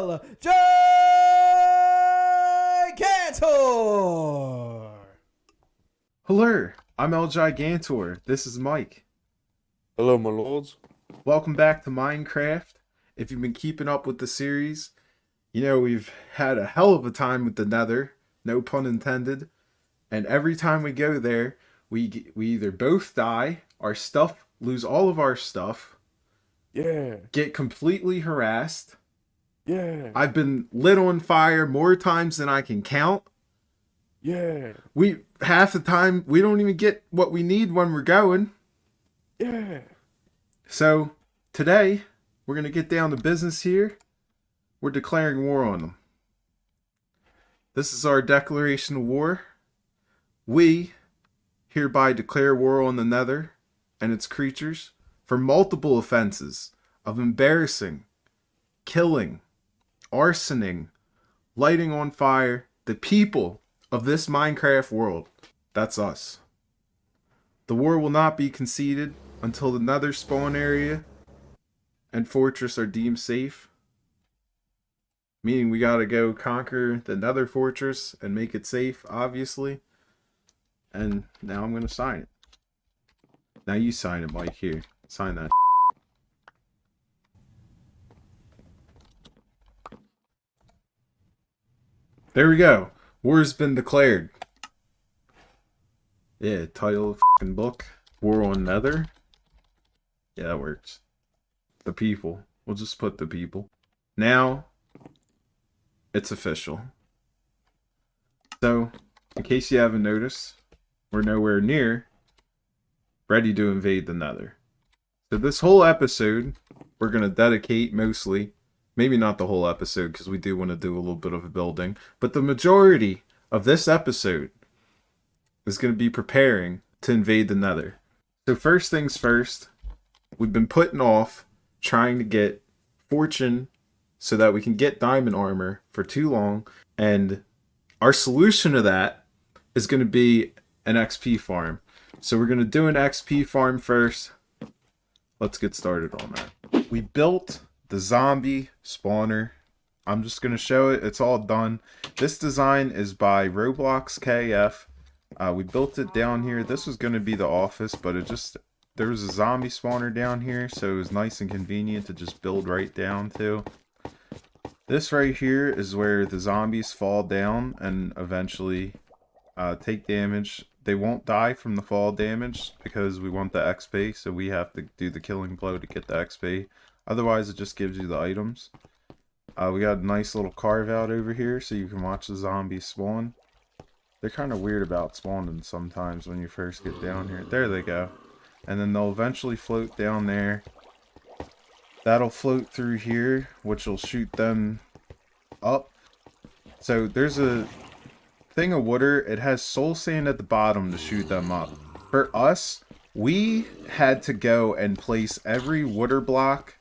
El Gigantor! Hello, I'm El Gigantor. This is Mike. Hello, my lords. Welcome back to Minecraft. If you've been keeping up with the series, you know we've had a hell of a time with the Nether, no pun intended. And every time we go there, we either both die, lose all of our stuff, Yeah, get completely harassed. yeah, I've been lit on fire more times than I can count. yeah, Half the time we don't even get what we need when we're going. yeah. So today we're gonna get down to business here. We're declaring war on them. This is our declaration of war. We hereby declare war on the Nether and its creatures for multiple offenses of embarrassing, killing, arsoning, lighting on fire the people of this Minecraft world. That's us. The war will not be conceded until the Nether spawn area and fortress are deemed safe. Meaning we gotta go conquer the Nether fortress and make it safe, obviously. And now I'm gonna sign it. Now you sign it, Mike. Here, sign that. There we go. War's been declared. Yeah, title of the book. War on Nether. Yeah, that works. The people. We'll just put the people. Now, it's official. So, in case you haven't noticed, we're nowhere near ready to invade the Nether. So this whole episode, we're going to dedicate mostly, maybe not the whole episode because we do want to do a little bit of a building, but the majority of this episode is going to be preparing to invade the Nether. So first things first, we've been putting off trying to get fortune so that we can get diamond armor for too long, and our solution to that is going to be an XP farm. So we're going to do an XP farm first. Let's get started on that. We built the zombie spawner. I'm just going to show it. It's all done. This design is by Roblox KF. We built it down here. This was going to be the office, but there was a zombie spawner down here, so it was nice and convenient to just build right down to. This right here is where the zombies fall down and eventually take damage. They won't die from the fall damage because we want the XP, so we have to do the killing blow to get the XP. Otherwise, it just gives you the items. We got a nice little carve out over here so you can watch the zombies spawn. They're kind of weird about spawning sometimes when you first get down here. There they go. And then they'll eventually float down there. That'll float through here, which will shoot them up. So there's a thing of water. It has soul sand at the bottom to shoot them up. For us, we had to go and place every water block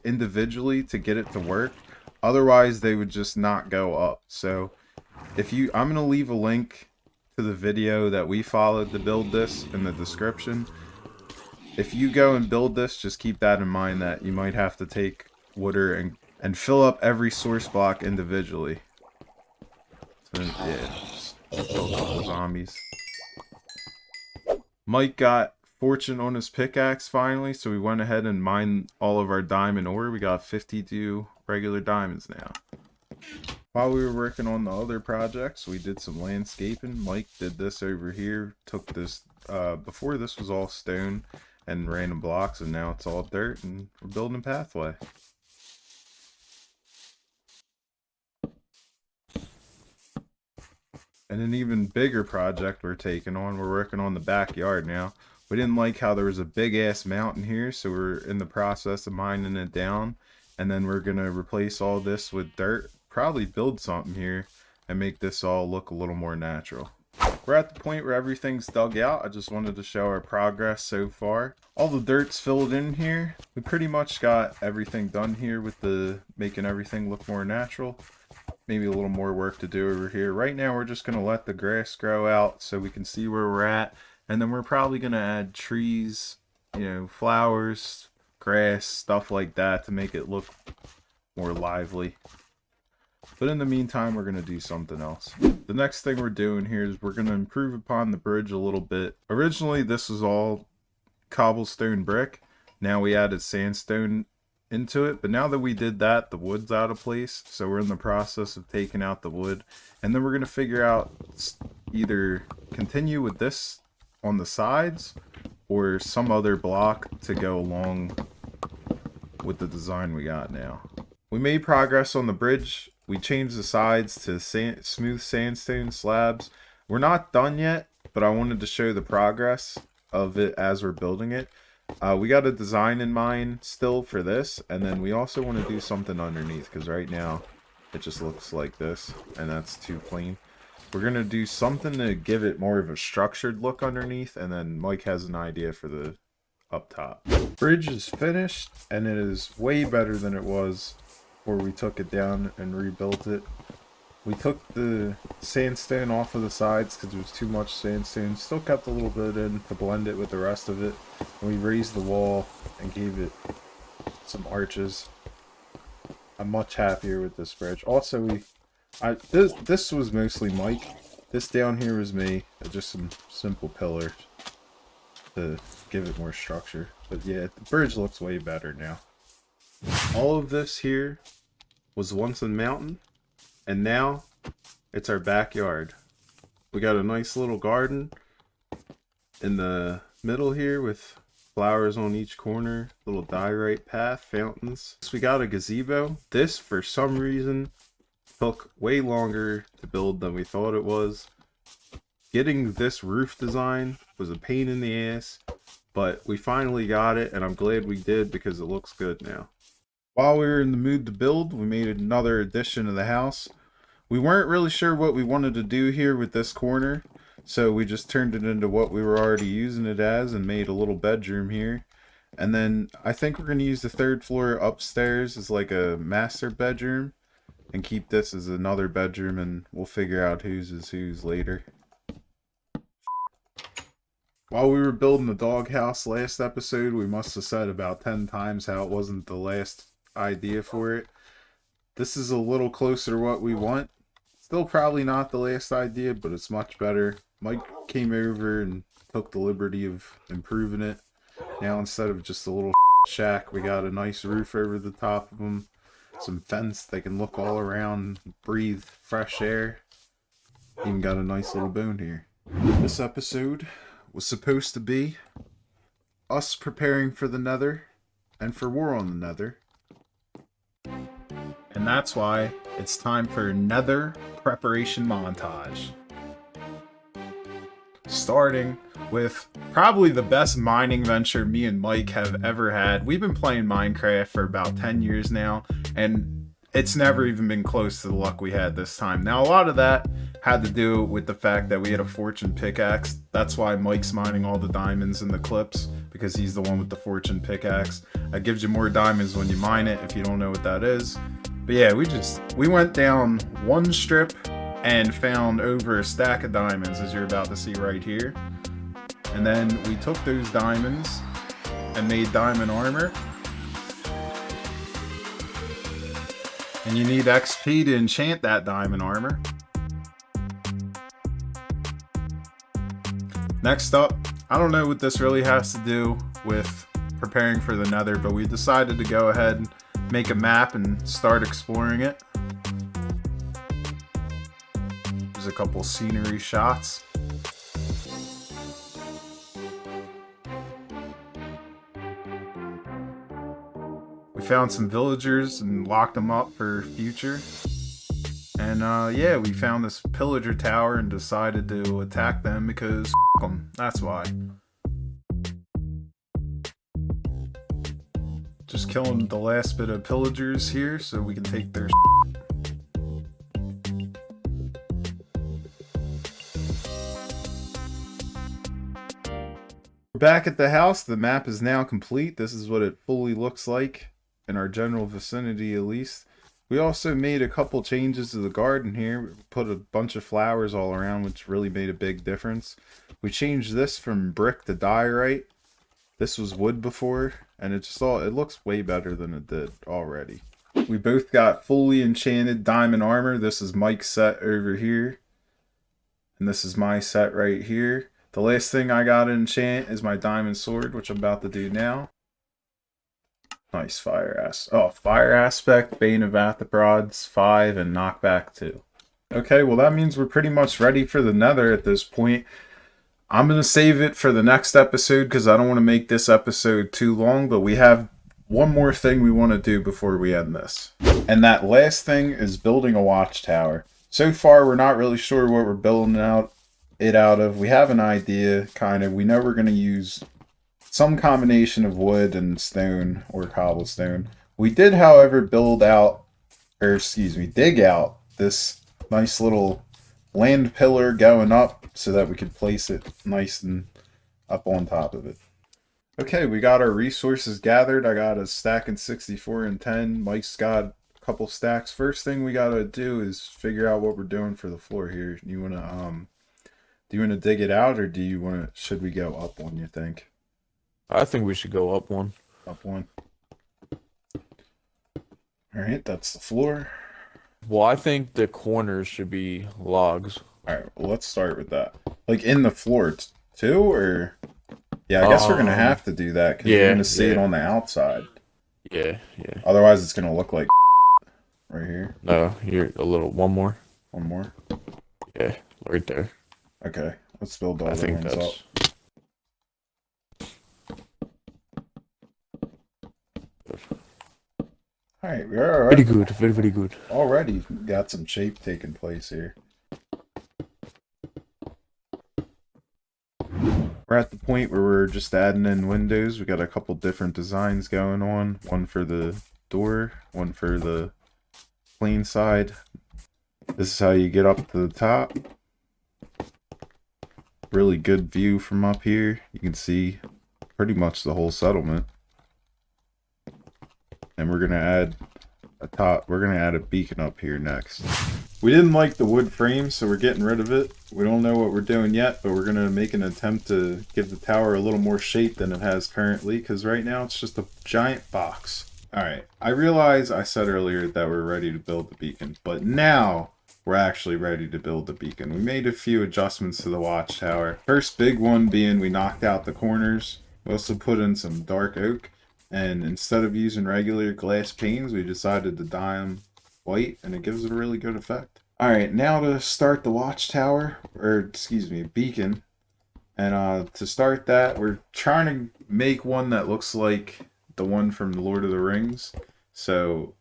individually to get it to work. Otherwise, they would just not go up. So I'm going to leave a link to the video that we followed to build this in the description. If you go and build this, just keep that in mind that you might have to take water and fill up every source block individually. So yeah, just kill a couple zombies. Mike got fortune on his pickaxe finally, so we went ahead and mined all of our diamond ore. We got 52 regular diamonds now. While we were working on the other projects, we did some landscaping. Mike did this over here, took this, before this was all stone and random blocks, and now it's all dirt, and we're building a pathway. And an even bigger project we're taking on, we're working on the backyard now. We didn't like how there was a big ass mountain here, so we're in the process of mining it down, and then we're gonna replace all this with dirt. Probably build something here and make this all look a little more natural. We're at the point where everything's dug out. I just wanted to show our progress so far. All the dirt's filled in here. We pretty much got everything done here with making everything look more natural. Maybe a little more work to do over here. Right now we're just going to let the grass grow out so we can see where we're at. And then we're probably going to add trees, flowers, grass, stuff like that to make it look more lively. But in the meantime, we're going to do something else. The next thing we're doing here is we're going to improve upon the bridge a little bit. Originally, this was all cobblestone brick. Now we added sandstone into it. But now that we did that, the wood's out of place. So we're in the process of taking out the wood. And then we're going to figure out either continue with this on the sides or some other block to go along with the design we got now. We made progress on the bridge. We changed the sides to smooth sandstone slabs. We're not done yet, but I wanted to show the progress of it as we're building it. We got a design in mind still for this, and then we also want to do something underneath, because right now it just looks like this, and that's too plain. We're going to do something to give it more of a structured look underneath, and then Mike has an idea for the up top. Bridge is finished, and it is way better than it was before we took it down and rebuilt it. We took the sandstone off of the sides because there was too much sandstone. Still kept a little bit in to blend it with the rest of it. And we raised the wall and gave it some arches. I'm much happier with this bridge. Also, this was mostly Mike. This down here was me. Just some simple pillars to give it more structure. But yeah, the bridge looks way better now. All of this here was once a mountain, and now it's our backyard. We got a nice little garden in the middle here with flowers on each corner, little diorite path, fountains. So we got a gazebo. This, for some reason, took way longer to build than we thought it was. Getting this roof design was a pain in the ass, but we finally got it, and I'm glad we did because it looks good now. While we were in the mood to build, we made another addition to the house. We weren't really sure what we wanted to do here with this corner, so we just turned it into what we were already using it as and made a little bedroom here. And then I think we're going to use the third floor upstairs as like a master bedroom and keep this as another bedroom, and we'll figure out whose is whose later. While we were building the doghouse last episode, we must have said about 10 times how it wasn't the last idea for it. This is a little closer to what we want. Still probably not the last idea, but it's much better. Mike came over and took the liberty of improving it. Now instead of just a little shack, we got a nice roof over the top of them. Some fence they can look all around, breathe fresh air. Even got a nice little bone here. This episode was supposed to be us preparing for the Nether and for war on the Nether. And that's why it's time for Nether preparation montage. Starting with probably the best mining venture me and Mike have ever had. We've been playing Minecraft for about 10 years now, and it's never even been close to the luck we had this time. Now, a lot of that had to do with the fact that we had a fortune pickaxe. That's why Mike's mining all the diamonds in the clips, because he's the one with the fortune pickaxe. It gives you more diamonds when you mine it, if you don't know what that is. But yeah, we went down one strip and found over a stack of diamonds, as you're about to see right here. And then we took those diamonds and made diamond armor. And you need XP to enchant that diamond armor. Next up, I don't know what this really has to do with preparing for the Nether, but we decided to go ahead and make a map and start exploring it. There's a couple scenery shots. We found some villagers and locked them up for future. And yeah, we found this pillager tower and decided to attack them because f*** them. That's why. Just killing the last bit of pillagers here so we can take their We're back at the house. The map is now complete. This is what it fully looks like in our general vicinity, at least. We also made a couple changes to the garden here. We put a bunch of flowers all around, which really made a big difference. We changed this from brick to diorite. This was wood before, and it looks way better than it did already. We both got fully enchanted diamond armor. This is Mike's set over here. And this is my set right here. The last thing I got to enchant is my diamond sword, which I'm about to do now. Nice fire aspect, Bane of Athropods 5, and knockback 2. Okay, well that means we're pretty much ready for the Nether at this point. I'm going to save it for the next episode because I don't want to make this episode too long, but we have one more thing we want to do before we end this. And that last thing is building a watchtower. So far, we're not really sure what we're building it out of. We have an idea, kind of. We know we're going to use some combination of wood and stone or cobblestone. We did, however, dig out this nice little land pillar going up so that we could place it nice and up on top of it. Okay, we got our resources gathered. I got a stack in 64 and 10. Mike's got a couple stacks. First thing we gotta do is figure out what we're doing for the floor here. Do you wanna dig it out, or should we go up one, you think? I think we should go up one. Up one. Alright, that's the floor. Well, I think the corners should be logs. Alright, well, let's start with that. Like in the floor too, or? Yeah, I guess we're going to have to do that because we're going to see it on the outside. Yeah. Otherwise, it's going to look like right here. No, you're one more. One more? Yeah, right there. Okay, let's build all I the think ones that's... up. Alright, we're Very good, very good. Already got some shape taking place here. We're at the point where we're just adding in windows. We got a couple different designs going on. One for the door, one for the plain side. This is how you get up to the top. Really good view from up here. You can see pretty much the whole settlement. And we're gonna add a beacon up here next. We didn't like the wood frame, so we're getting rid of it. We don't know what we're doing yet, but we're gonna make an attempt to give the tower a little more shape than it has currently, because right now it's just a giant box. Alright, I realize I said earlier that we're ready to build the beacon, but now we're actually ready to build the beacon. We made a few adjustments to the watchtower. First big one being we knocked out the corners. We also put in some dark oak. And instead of using regular glass panes, we decided to dye them white, and it gives it a really good effect. Alright, now to start the watchtower, beacon. And to start that, we're trying to make one that looks like the one from The Lord of the Rings. So,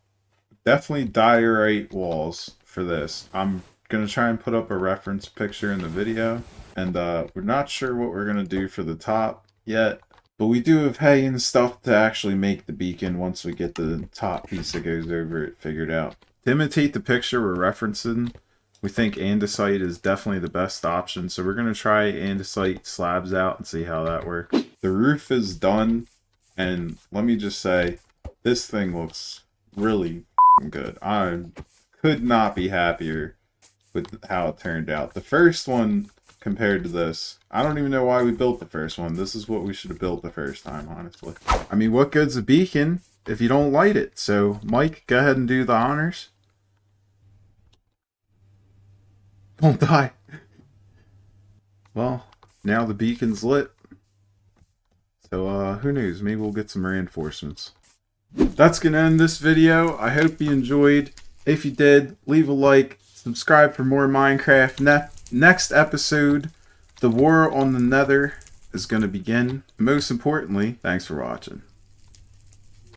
definitely diorite walls for this. I'm going to try and put up a reference picture in the video. And we're not sure what we're going to do for the top yet. But we do have hay and stuff to actually make the beacon once we get the top piece that goes over it figured out. To imitate the picture we're referencing, we think andesite is definitely the best option. So we're going to try andesite slabs out and see how that works. The roof is done. And let me just say, this thing looks really good. I could not be happier with how it turned out. The first one compared to this, I don't even know why we built the first one. This is what we should have built the first time, honestly. I mean, what good's a beacon if you don't light it? So, Mike, go ahead and do the honors. Don't die. Well, now the beacon's lit. So, who knows? Maybe we'll get some reinforcements. That's gonna end this video. I hope you enjoyed. If you did, leave a like. Subscribe for more Minecraft. Next episode, the war on the Nether is going to begin. Most importantly, thanks for watching.